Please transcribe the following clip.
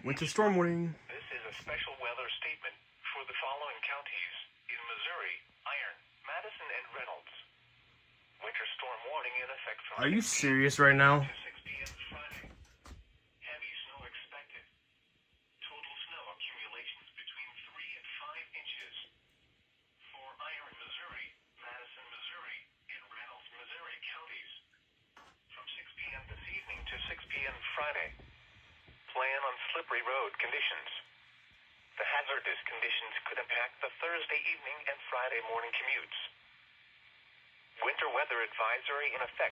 Winter storm warning. This is a special weather statement for the following counties in Missouri: Iron, Madison, and Reynolds. Winter storm warning in effect from Are you 6 serious right now? to 6 p.m. Friday. Heavy snow expected. Total snow accumulations between 3 and 5 inches. For Iron, Missouri, Madison, Missouri, and Reynolds, Missouri counties. From 6 p.m. this evening to 6 p.m. Friday. Plan on slippery road conditions. The hazardous conditions could impact the Thursday evening and Friday morning commutes. Winter weather advisory in effect